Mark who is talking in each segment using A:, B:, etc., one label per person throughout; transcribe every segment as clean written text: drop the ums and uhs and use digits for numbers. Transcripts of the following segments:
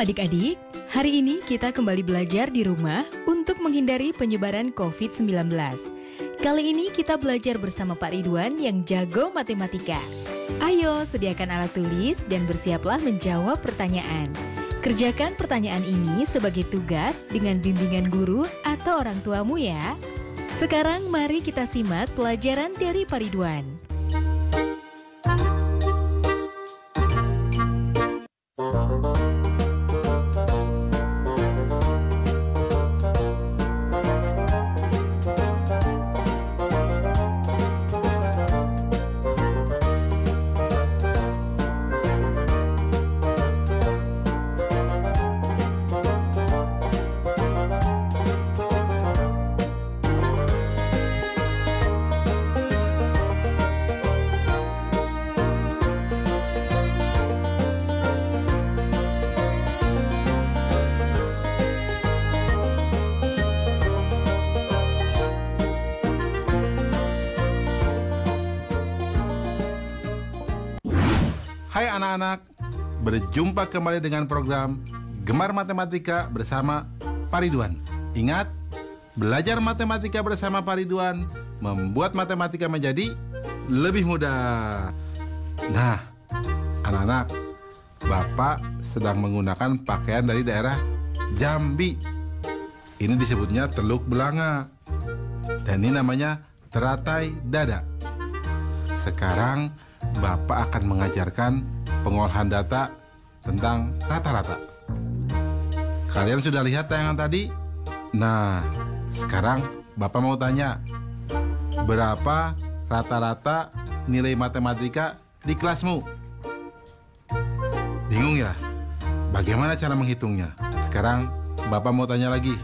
A: adik-adik, hari ini kita kembali belajar di rumah untuk menghindari penyebaran COVID-19. Kali ini kita belajar bersama Pak Ridwan yang jago matematika. Ayo, sediakan alat tulis dan bersiaplah menjawab pertanyaan. Kerjakan pertanyaan ini sebagai tugas dengan bimbingan guru atau orang tuamu ya. Sekarang mari kita simak pelajaran dari Pak Ridwan.
B: Hai anak-anak, berjumpa kembali dengan program Gemar Matematika bersama Pak Ridwan. Ingat, belajar matematika bersama Pak Ridwan membuat matematika menjadi lebih mudah. Nah, anak-anak, Bapak sedang menggunakan pakaian dari daerah Jambi. Ini disebutnya teluk belanga. Dan ini namanya teratai dada. Sekarang Bapak akan mengajarkan pengolahan data tentang rata-rata. Kalian sudah lihat tayangan tadi? Nah, sekarang Bapak mau tanya, berapa rata-rata nilai matematika di kelasmu? Bingung ya? Bagaimana cara menghitungnya? Sekarang Bapak mau tanya lagi,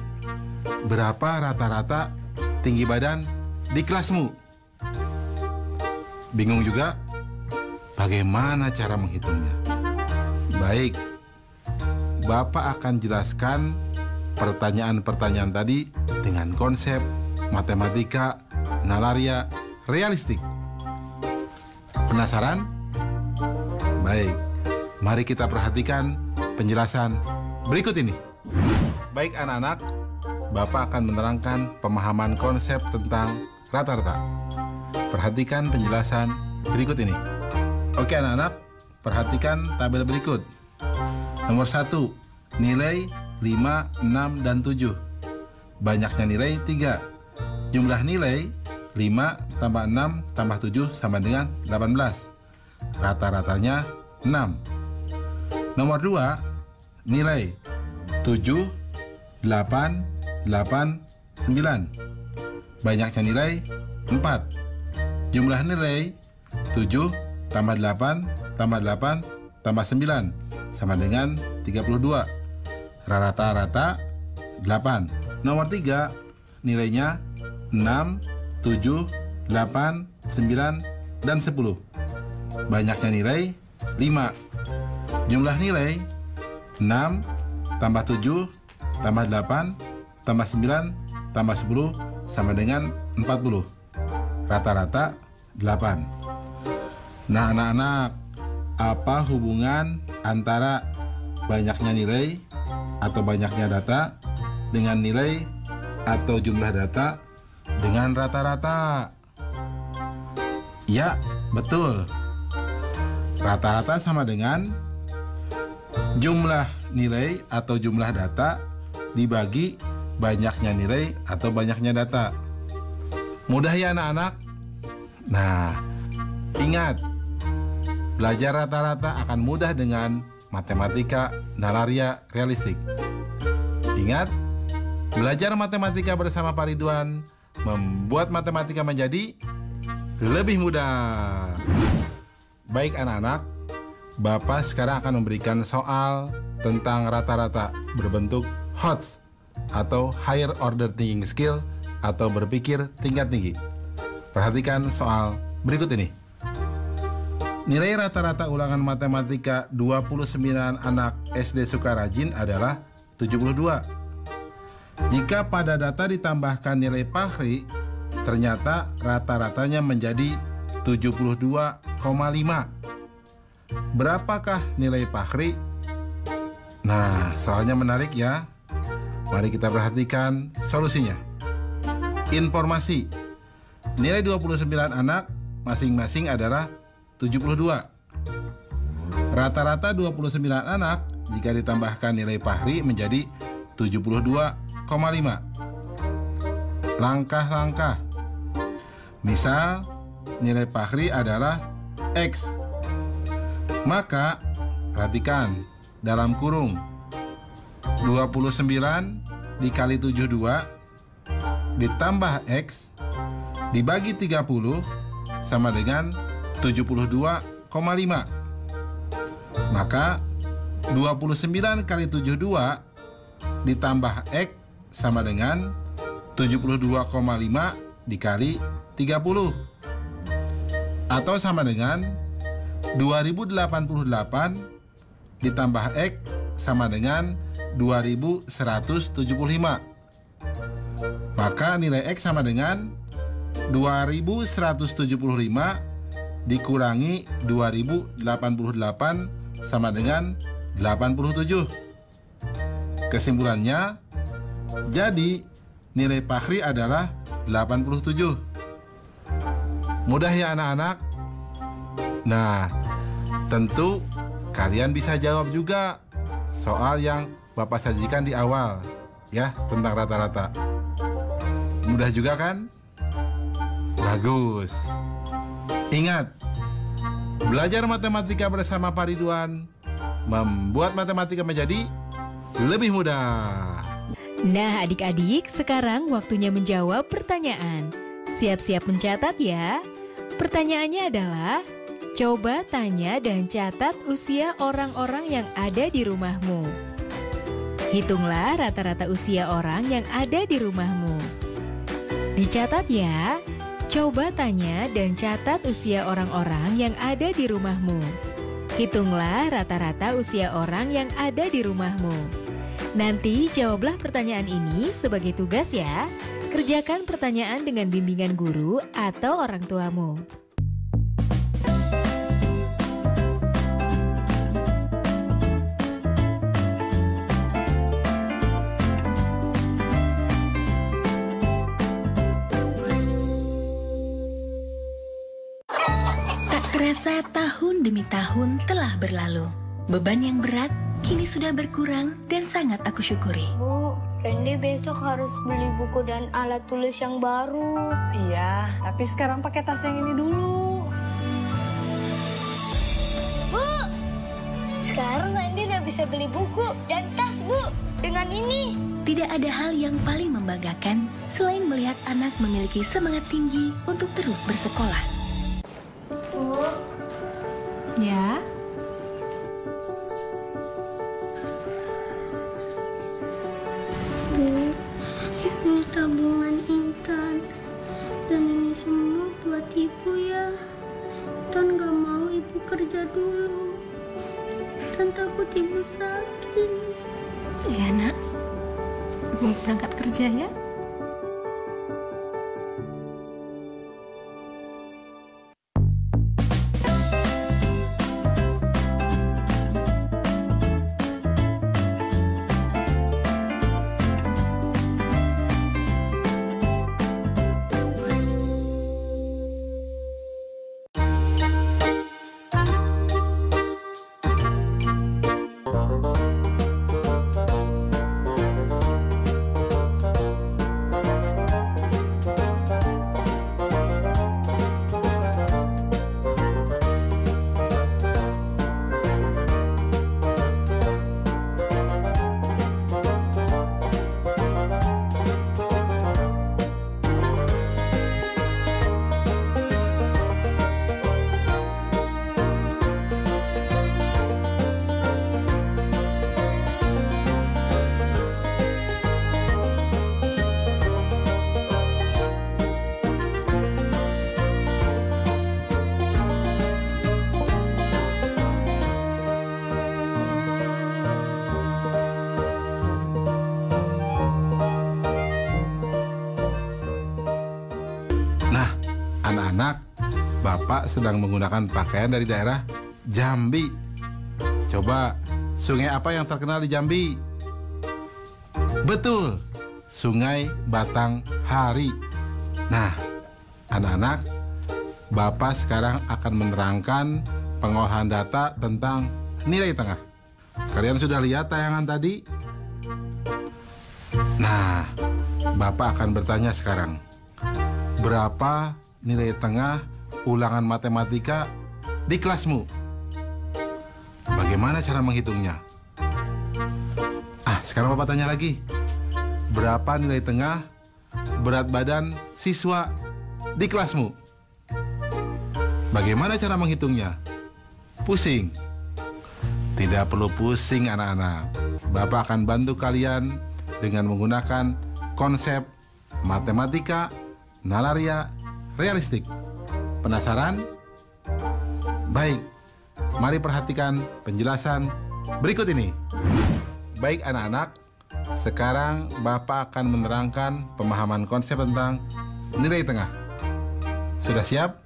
B: berapa rata-rata tinggi badan di kelasmu? Bingung juga? Bagaimana cara menghitungnya? Baik, Bapak akan jelaskan pertanyaan-pertanyaan tadi dengan konsep matematika nalaria realistik. Penasaran? Baik, mari kita perhatikan penjelasan berikut ini. Baik anak-anak, Bapak akan menerangkan pemahaman konsep tentang rata-rata. Perhatikan penjelasan berikut ini. Oke anak-anak, perhatikan tabel berikut. Nomor 1, nilai 5, 6, dan 7. Banyaknya nilai 3. Jumlah nilai 5 tambah 6 tambah 7 sama dengan 18. Rata-ratanya 6. Nomor 2, nilai 7, 8, 8, 9. Banyaknya nilai 4. Jumlah nilai 7 tambah 8, tambah 8, tambah 9, sama dengan 32. Rata-rata 8. Nomor 3, nilainya 6, 7, 8, 9, dan 10. Banyaknya nilai 5. Jumlah nilai 6, tambah 7, tambah 8, tambah 9, tambah 10, sama dengan 40. Rata-rata 8. Nah anak-anak, apa hubungan antara banyaknya nilai atau banyaknya data dengan nilai atau jumlah data dengan rata-rata? Ya, betul. Rata-rata sama dengan jumlah nilai atau jumlah data dibagi banyaknya nilai atau banyaknya data. Mudah ya anak-anak? Nah, ingat, belajar rata-rata akan mudah dengan matematika nalaria realistik. Ingat, belajar matematika bersama Pak Ridwan membuat matematika menjadi lebih mudah. Baik anak-anak, Bapak sekarang akan memberikan soal tentang rata-rata berbentuk HOTS atau Higher Order Thinking Skill atau berpikir tingkat tinggi. Perhatikan soal berikut ini. Nilai rata-rata ulangan matematika 29 anak SD Sukarajin adalah 72. Jika pada data ditambahkan nilai Fahri, ternyata rata-ratanya menjadi 72,5. Berapakah nilai Fahri? Nah, soalnya menarik ya. Mari kita perhatikan solusinya. Informasi. Nilai 29 anak masing-masing adalah 72. Rata-rata 29 anak jika ditambahkan nilai Fahri menjadi 72,5. Langkah-langkah. Misal, nilai Fahri adalah X. Maka, perhatikan dalam kurung 29 dikali 72 ditambah X dibagi 30 sama dengan 72,5. Maka 29 kali 72 ditambah X sama dengan 72,5 dikali 30. Atau sama dengan 2088 ditambah X sama dengan 2175. Maka nilai X sama dengan 2175 dikurangi 2088 sama dengan 87. Kesimpulannya, jadi nilai Fahri adalah 87. Mudah ya anak-anak? Nah, tentu kalian bisa jawab juga soal yang Bapak sajikan di awal ya, tentang rata-rata. Mudah juga kan? Bagus. Ingat, belajar matematika bersama Pak Ridwan membuat matematika menjadi lebih mudah.
A: Nah, adik-adik, sekarang waktunya menjawab pertanyaan. Siap-siap mencatat ya. Pertanyaannya adalah, coba tanya dan catat usia orang-orang yang ada di rumahmu. Hitunglah rata-rata usia orang yang ada di rumahmu. Dicatat ya. Coba tanya dan catat usia orang-orang yang ada di rumahmu. Hitunglah rata-rata usia orang yang ada di rumahmu. Nanti jawablah pertanyaan ini sebagai tugas ya. Kerjakan pertanyaan dengan bimbingan guru atau orang tuamu.
C: Tak terasa tahun demi tahun telah berlalu. Beban yang berat kini sudah berkurang dan sangat aku syukuri.
D: Bu, Randy besok harus beli buku dan alat tulis yang baru.
E: Iya, tapi sekarang pakai tas yang ini dulu.
D: Bu, sekarang Randy udah bisa beli buku dan tas, Bu. Dengan ini.
C: Tidak ada hal yang paling membanggakan selain melihat anak memiliki semangat tinggi untuk terus bersekolah.
D: Bu,
A: Ya.
F: Bu, ini tabungan Intan. Dan ini semua buat ibu ya. Intan gak mau ibu kerja dulu. Intan takut ibu sakit.
G: Iya nak, ibu berangkat kerja ya.
B: Anak-anak, Bapak sedang menggunakan pakaian dari daerah Jambi. Coba sungai apa yang terkenal di Jambi? Betul, Sungai Batanghari. Nah, anak-anak, Bapak sekarang akan menerangkan pengolahan data tentang nilai tengah. Kalian sudah lihat tayangan tadi? Nah, Bapak akan bertanya sekarang, berapa nilai tengah ulangan matematika di kelasmu? Bagaimana cara menghitungnya? Sekarang Bapak tanya lagi, berapa nilai tengah berat badan siswa di kelasmu? Bagaimana cara menghitungnya? Pusing? Tidak perlu pusing anak-anak. Bapak akan bantu kalian dengan menggunakan konsep matematika nalaria realistik. Penasaran? Baik, mari perhatikan penjelasan berikut ini. Baik anak-anak, sekarang Bapak akan menerangkan pemahaman konsep tentang nilai tengah. Sudah siap?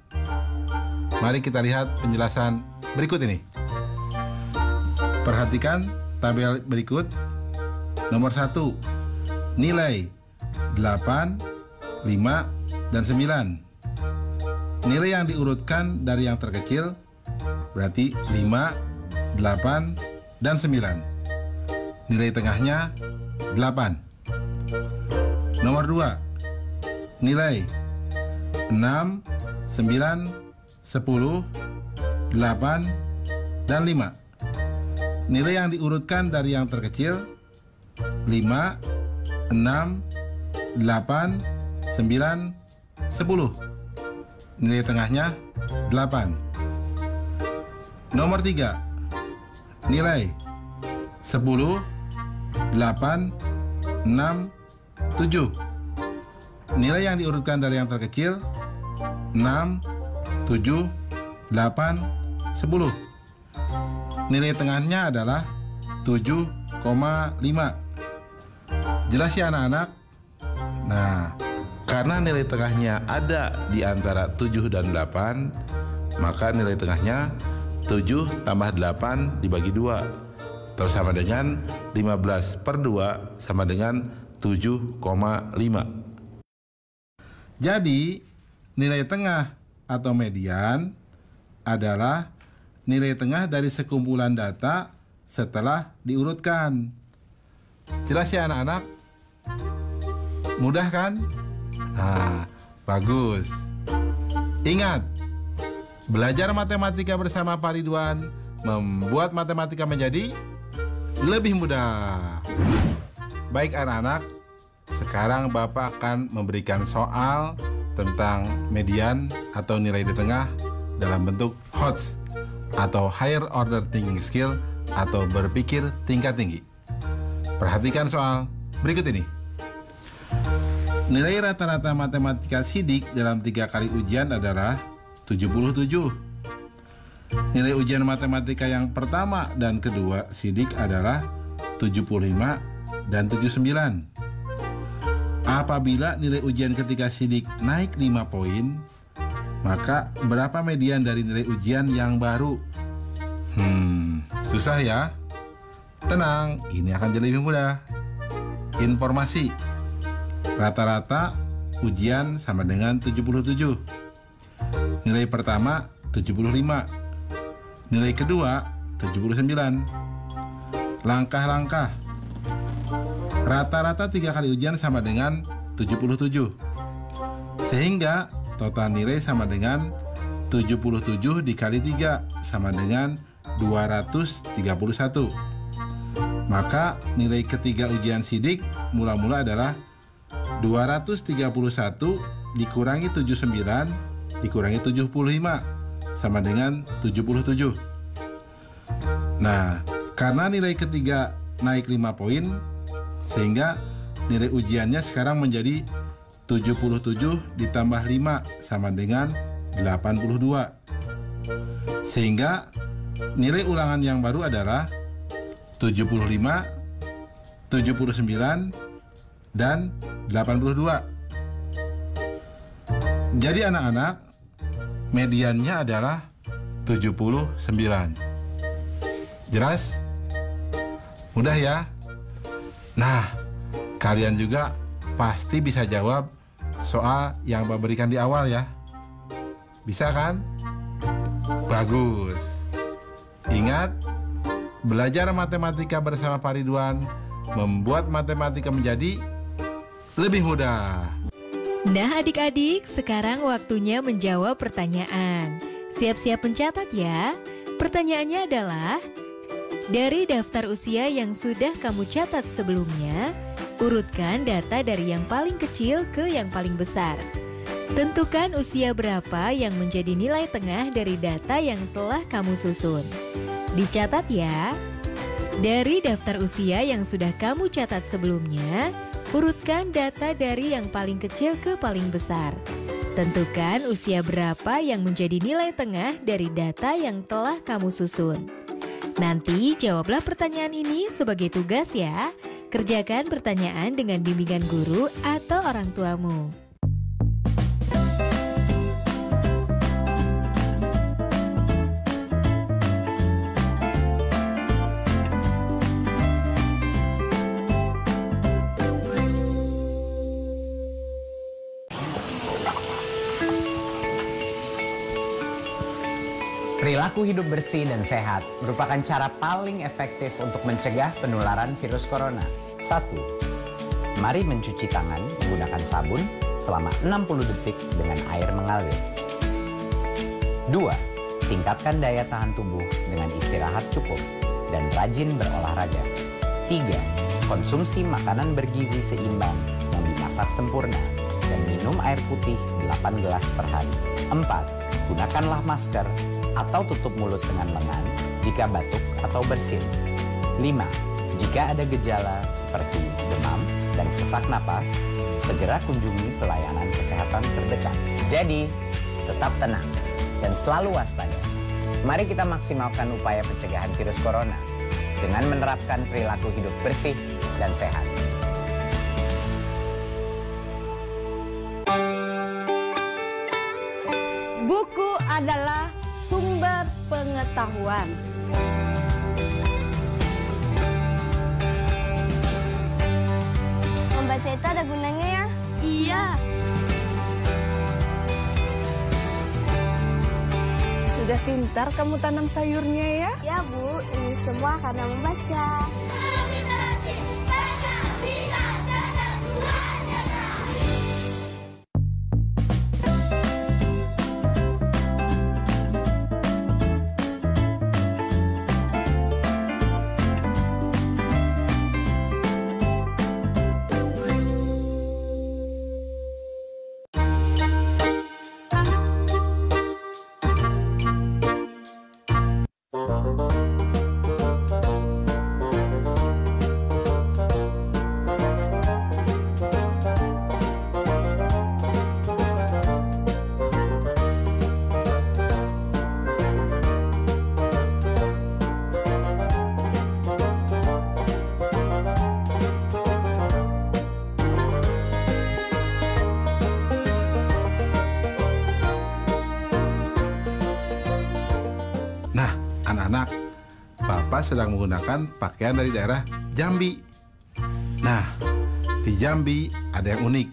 B: Mari kita lihat penjelasan berikut ini. Perhatikan tabel berikut. Nomor 1, nilai 8, 5, dan 9. Nilai yang diurutkan dari yang terkecil berarti 5, 8, dan 9. Nilai tengahnya 8. Nomor 2, nilai 6, 9, 10, 8, dan 5. Nilai yang diurutkan dari yang terkecil 5, 6, 8, 9, 10. Nilai tengahnya 8. Nomor 3, nilai 10, 8, 6, 7. Nilai yang diurutkan dari yang terkecil 6, 7, 8, 10. Nilai tengahnya adalah 7,5. Jelas ya anak-anak? Nah, karena nilai tengahnya ada di antara 7 dan 8, maka nilai tengahnya 7 tambah 8 dibagi 2. Atau sama dengan 15/2 sama dengan 7,5. Jadi, nilai tengah atau median adalah nilai tengah dari sekumpulan data setelah diurutkan. Jelas ya anak-anak? Mudah kan? Nah, bagus. Ingat, belajar matematika bersama Pak Ridwan membuat matematika menjadi lebih mudah. Baik anak-anak, sekarang Bapak akan memberikan soal tentang median atau nilai di tengah dalam bentuk HOTS atau Higher Order Thinking Skill atau berpikir tingkat tinggi. Perhatikan soal berikut ini. Nilai rata-rata matematika sidik dalam 3 kali ujian adalah 77. Nilai ujian matematika yang pertama dan kedua sidik adalah 75 dan 79. Apabila nilai ujian ketiga sidik naik 5 poin, maka berapa median dari nilai ujian yang baru? Susah ya? Tenang, ini akan jadi lebih mudah. Informasi. Rata-rata ujian sama dengan 77. Nilai pertama 75. Nilai kedua 79. Langkah-langkah. Rata-rata 3 kali ujian sama dengan 77. Sehingga total nilai sama dengan 77 dikali 3 sama dengan 231. Maka nilai ketiga ujian sidik mula-mula adalah 231 dikurangi 79 dikurangi 75 sama dengan 77. Nah, karena nilai ketiga naik 5 poin, sehingga nilai ujiannya sekarang menjadi 77 ditambah 5 sama dengan 82. Sehingga nilai ulangan yang baru adalah 75, 79, dan 82. Jadi anak-anak, mediannya adalah 79. Jelas? Mudah ya? Nah, kalian juga pasti bisa jawab soal yang Bapak berikan di awal ya. Bisa kan? Bagus. Ingat, belajar matematika bersama Pak Ridwan membuat matematika menjadi lebih mudah.
A: Nah adik-adik, sekarang waktunya menjawab pertanyaan. Siap-siap mencatat ya. Pertanyaannya adalah, dari daftar usia yang sudah kamu catat sebelumnya, urutkan data dari yang paling kecil ke yang paling besar. Tentukan usia berapa yang menjadi nilai tengah dari data yang telah kamu susun. Dicatat ya. Dari daftar usia yang sudah kamu catat sebelumnya, urutkan data dari yang paling kecil ke paling besar. Tentukan usia berapa yang menjadi nilai tengah dari data yang telah kamu susun. Nanti jawablah pertanyaan ini sebagai tugas ya. Kerjakan pertanyaan dengan bimbingan guru atau orang tuamu.
H: Perilaku hidup bersih dan sehat merupakan cara paling efektif untuk mencegah penularan virus corona. 1. Mari mencuci tangan menggunakan sabun selama 60 detik dengan air mengalir. 2. Tingkatkan daya tahan tubuh dengan istirahat cukup dan rajin berolahraga. 3. Konsumsi makanan bergizi seimbang yang dimasak sempurna dan minum air putih 8 gelas per hari. 4. Gunakanlah masker atau tutup mulut dengan lengan jika batuk atau bersin. 5. Jika ada gejala seperti demam dan sesak napas, segera kunjungi pelayanan kesehatan terdekat. Jadi, tetap tenang dan selalu waspada. Mari kita maksimalkan upaya pencegahan virus corona dengan menerapkan perilaku hidup bersih dan sehat.
I: Buku adalah sumber pengetahuan.
D: Membaca itu ada gunanya ya?
I: Iya. Sudah pintar kamu tanam sayurnya ya?
D: Ya Bu, ini semua karena membaca.
B: Anak-anak, Bapak sedang menggunakan pakaian dari daerah Jambi. Nah, di Jambi ada yang unik.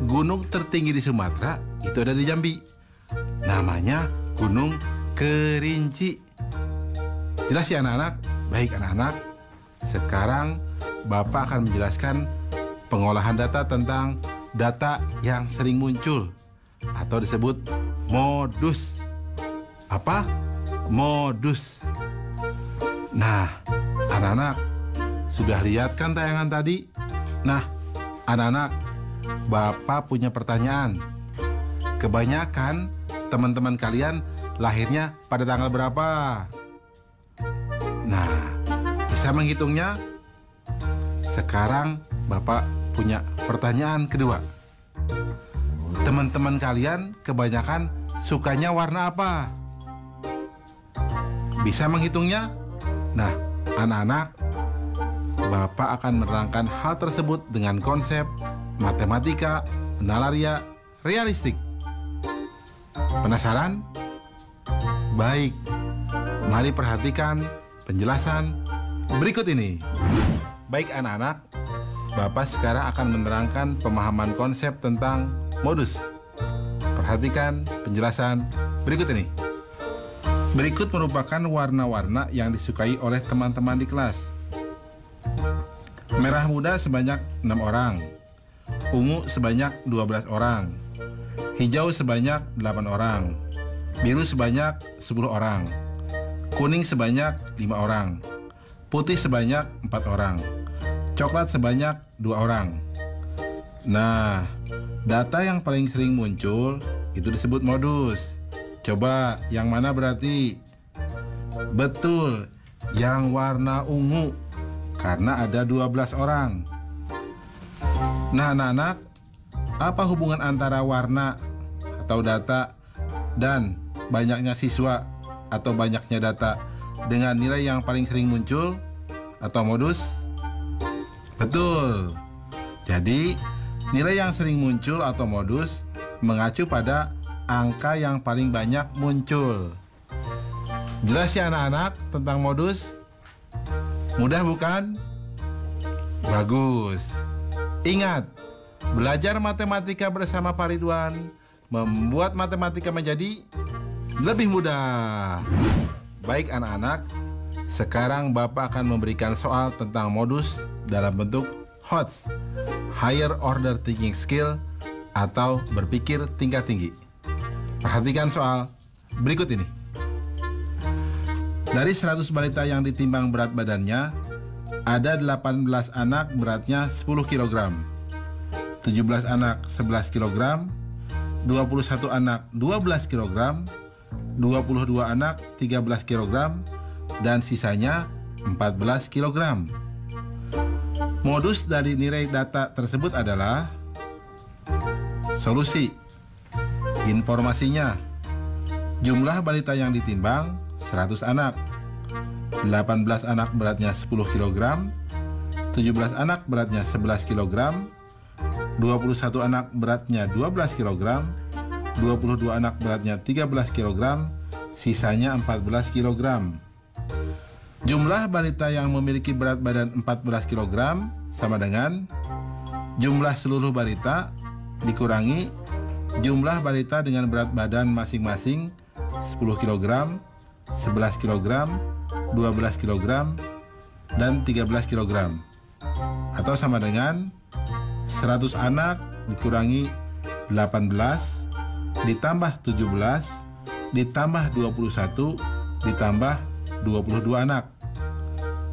B: Gunung tertinggi di Sumatera itu ada di Jambi. Namanya Gunung Kerinci. Jelas ya anak-anak? Baik anak-anak, sekarang Bapak akan menjelaskan pengolahan data tentang data yang sering muncul atau disebut modus. Apa? Modus. Nah, anak-anak sudah lihat kan tayangan tadi? Nah, anak-anak, Bapak punya pertanyaan. Kebanyakan teman-teman kalian lahirnya pada tanggal berapa? Nah, bisa menghitungnya? Sekarang Bapak punya pertanyaan kedua. Teman-teman kalian kebanyakan sukanya warna apa? Bisa menghitungnya? Nah, anak-anak, Bapak akan menerangkan hal tersebut dengan konsep matematika nalaria realistik. Penasaran? Baik, mari perhatikan penjelasan berikut ini. Baik anak-anak, Bapak sekarang akan menerangkan pemahaman konsep tentang modus. Perhatikan penjelasan berikut ini. Berikut merupakan warna-warna yang disukai oleh teman-teman di kelas. Merah muda sebanyak 6 orang, ungu sebanyak 12 orang, hijau sebanyak 8 orang, biru sebanyak 10 orang, kuning sebanyak 5 orang, putih sebanyak 4 orang, coklat sebanyak 2 orang. Nah, data yang paling sering muncul itu disebut modus. Coba yang mana berarti? Betul, yang warna ungu, karena ada 12 orang. Nah anak-anak, apa hubungan antara warna atau data dan banyaknya siswa atau banyaknya data dengan nilai yang paling sering muncul atau modus? Betul. Jadi nilai yang sering muncul atau modus mengacu pada angka yang paling banyak muncul. Jelas ya anak-anak tentang modus? Mudah bukan? Bagus. Ingat, belajar matematika bersama Pak Ridwan membuat matematika menjadi lebih mudah. Baik anak-anak, sekarang Bapak akan memberikan soal tentang modus dalam bentuk HOTS, Higher Order Thinking Skill, atau berpikir tingkat tinggi. Perhatikan soal berikut ini. Dari 100 balita yang ditimbang berat badannya, ada 18 anak beratnya 10 kg, 17 anak 11 kg, 21 anak 12 kg, 22 anak 13 kg, dan sisanya 14 kg. Modus dari nilai data tersebut adalah solusi. Informasinya, jumlah balita yang ditimbang 100 anak, 18 anak beratnya 10 kg, 17 anak beratnya 11 kg, 21 anak beratnya 12 kg, 22 anak beratnya 13 kg, sisanya 14 kg. Jumlah balita yang memiliki berat badan 14 kg sama dengan jumlah seluruh balita dikurangi jumlah balita dengan berat badan masing-masing 10 kg, 11 kg, 12 kg, dan 13 kg. Atau sama dengan 100 anak dikurangi 18 ditambah 17 ditambah 21 ditambah 22 anak.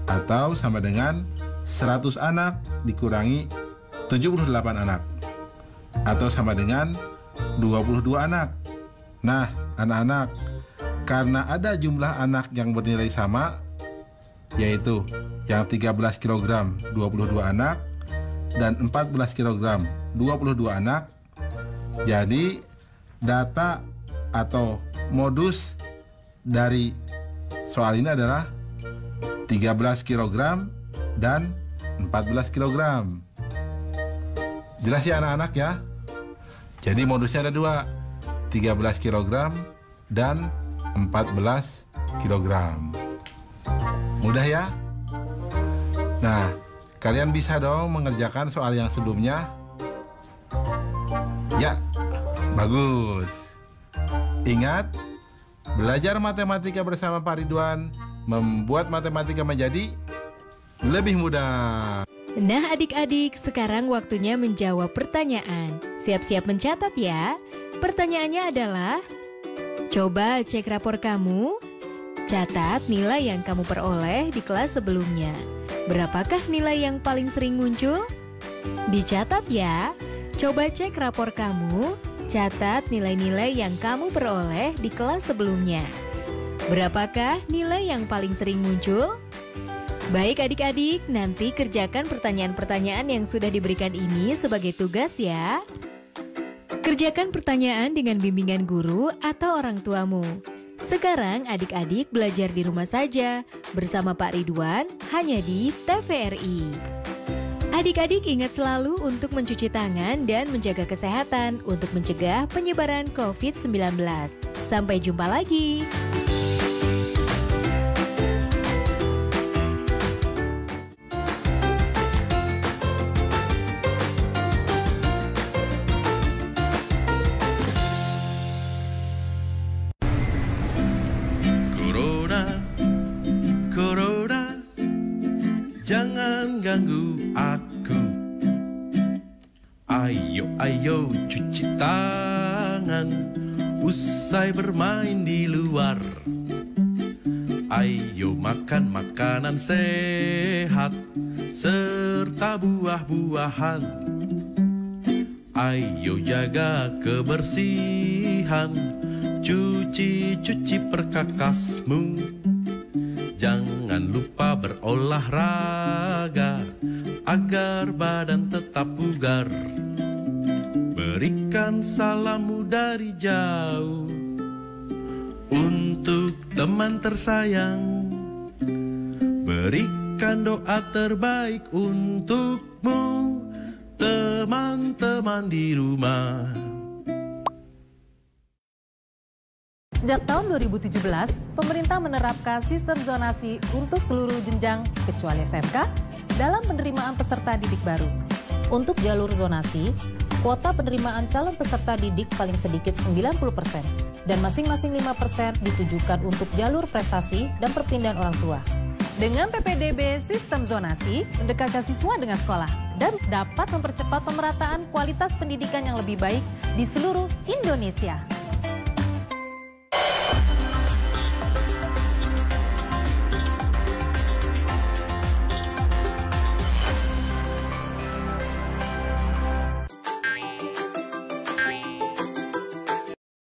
B: Atau sama dengan 100 anak dikurangi 78 anak. Atau sama dengan 22 anak. Nah, anak-anak, karena ada jumlah anak yang bernilai sama, yaitu yang 13 kg 22 anak dan 14 kg 22 anak, jadi data atau modus dari soal ini adalah 13 kg dan 14 kg. Jelas ya anak-anak ya? Jadi modusnya ada 2, 13 kg dan 14 kg. Mudah ya? Nah, kalian bisa dong mengerjakan soal yang sebelumnya? Ya, bagus. Ingat, belajar matematika bersama Pak Ridwan membuat matematika menjadi lebih mudah.
A: Nah adik-adik, sekarang waktunya menjawab pertanyaan. Siap-siap mencatat ya. Pertanyaannya adalah, coba cek rapor kamu. Catat nilai yang kamu peroleh di kelas sebelumnya. Berapakah nilai yang paling sering muncul? Dicatat ya. Coba cek rapor kamu. Catat nilai-nilai yang kamu peroleh di kelas sebelumnya. Berapakah nilai yang paling sering muncul? Baik adik-adik, nanti kerjakan pertanyaan-pertanyaan yang sudah diberikan ini sebagai tugas ya. Kerjakan pertanyaan dengan bimbingan guru atau orang tuamu. Sekarang adik-adik belajar di rumah saja bersama Pak Ridwan hanya di TVRI. Adik-adik ingat selalu untuk mencuci tangan dan menjaga kesehatan untuk mencegah penyebaran COVID-19. Sampai jumpa lagi.
J: mengganggu aku. Ayo, ayo cuci tangan, usai bermain di luar. Ayo makan makanan sehat, serta buah-buahan. Ayo jaga kebersihan, cuci-cuci perkakasmu. Jangan lupa berolahraga, agar badan tetap bugar. Berikan salammu dari jauh untuk teman tersayang. Berikan doa terbaik untukmu, teman-teman di rumah.
K: Sejak tahun 2017, pemerintah menerapkan sistem zonasi untuk seluruh jenjang kecuali SMK dalam penerimaan peserta didik baru. Untuk jalur zonasi, kuota penerimaan calon peserta didik paling sedikit 90%. Dan masing-masing 5% ditujukan untuk jalur prestasi dan perpindahan orang tua. Dengan PPDB sistem zonasi, mendekatkan siswa dengan sekolah dan dapat mempercepat pemerataan kualitas pendidikan yang lebih baik di seluruh Indonesia.